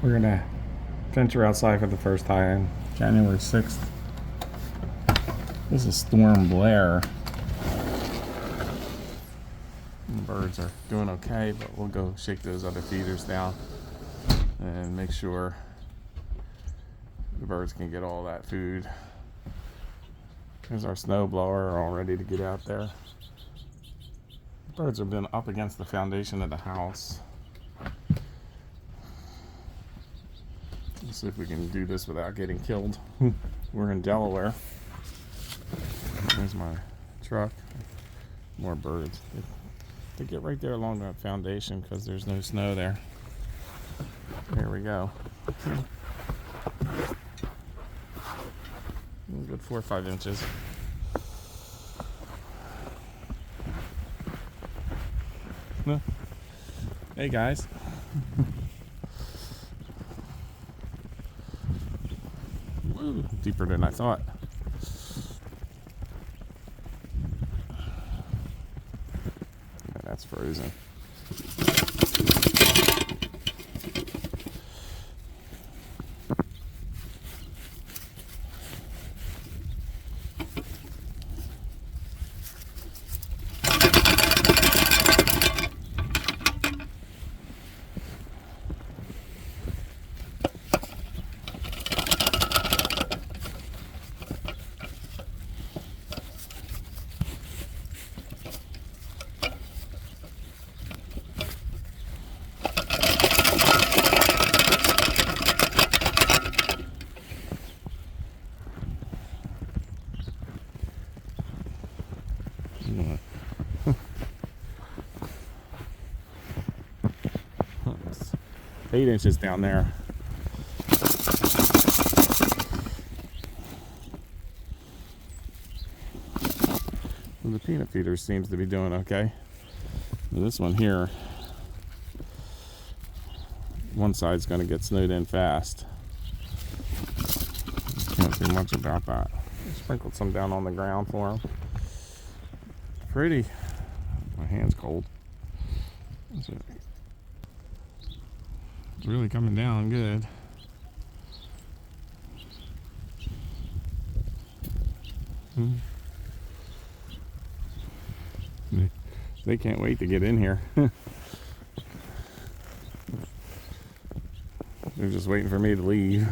We're gonna venture outside for the first time, January 6th. This is Storm Blair. The birds are doing okay, but we'll go shake those other feeders down and make sure the birds can get all that food. Here's our snow blower all ready to get out there. The birds have been up against the foundation of the house. Let's see if we can do this without getting killed. We're in Delaware. There's my truck. More birds. They get right there along that foundation because there's no snow there. There we go. Good 4 or 5 inches. Hey guys. Woo, deeper than I thought. Yeah, that's frozen. It's 8 inches down there. Well, the peanut feeder seems to be doing okay. This one here, one side's going to get snowed in fast. Can't do much about that. I sprinkled some down on the ground for them. Pretty. My hand's cold. It's really coming down good. They can't wait to get in here. They're just waiting for me to leave.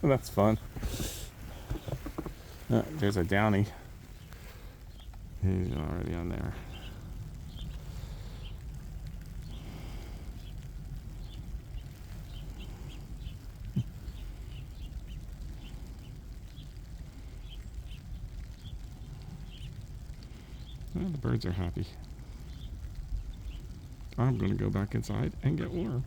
That's fun. There's a downy. He's already on there. Well, the birds are happy. I'm going to go back inside and get warm.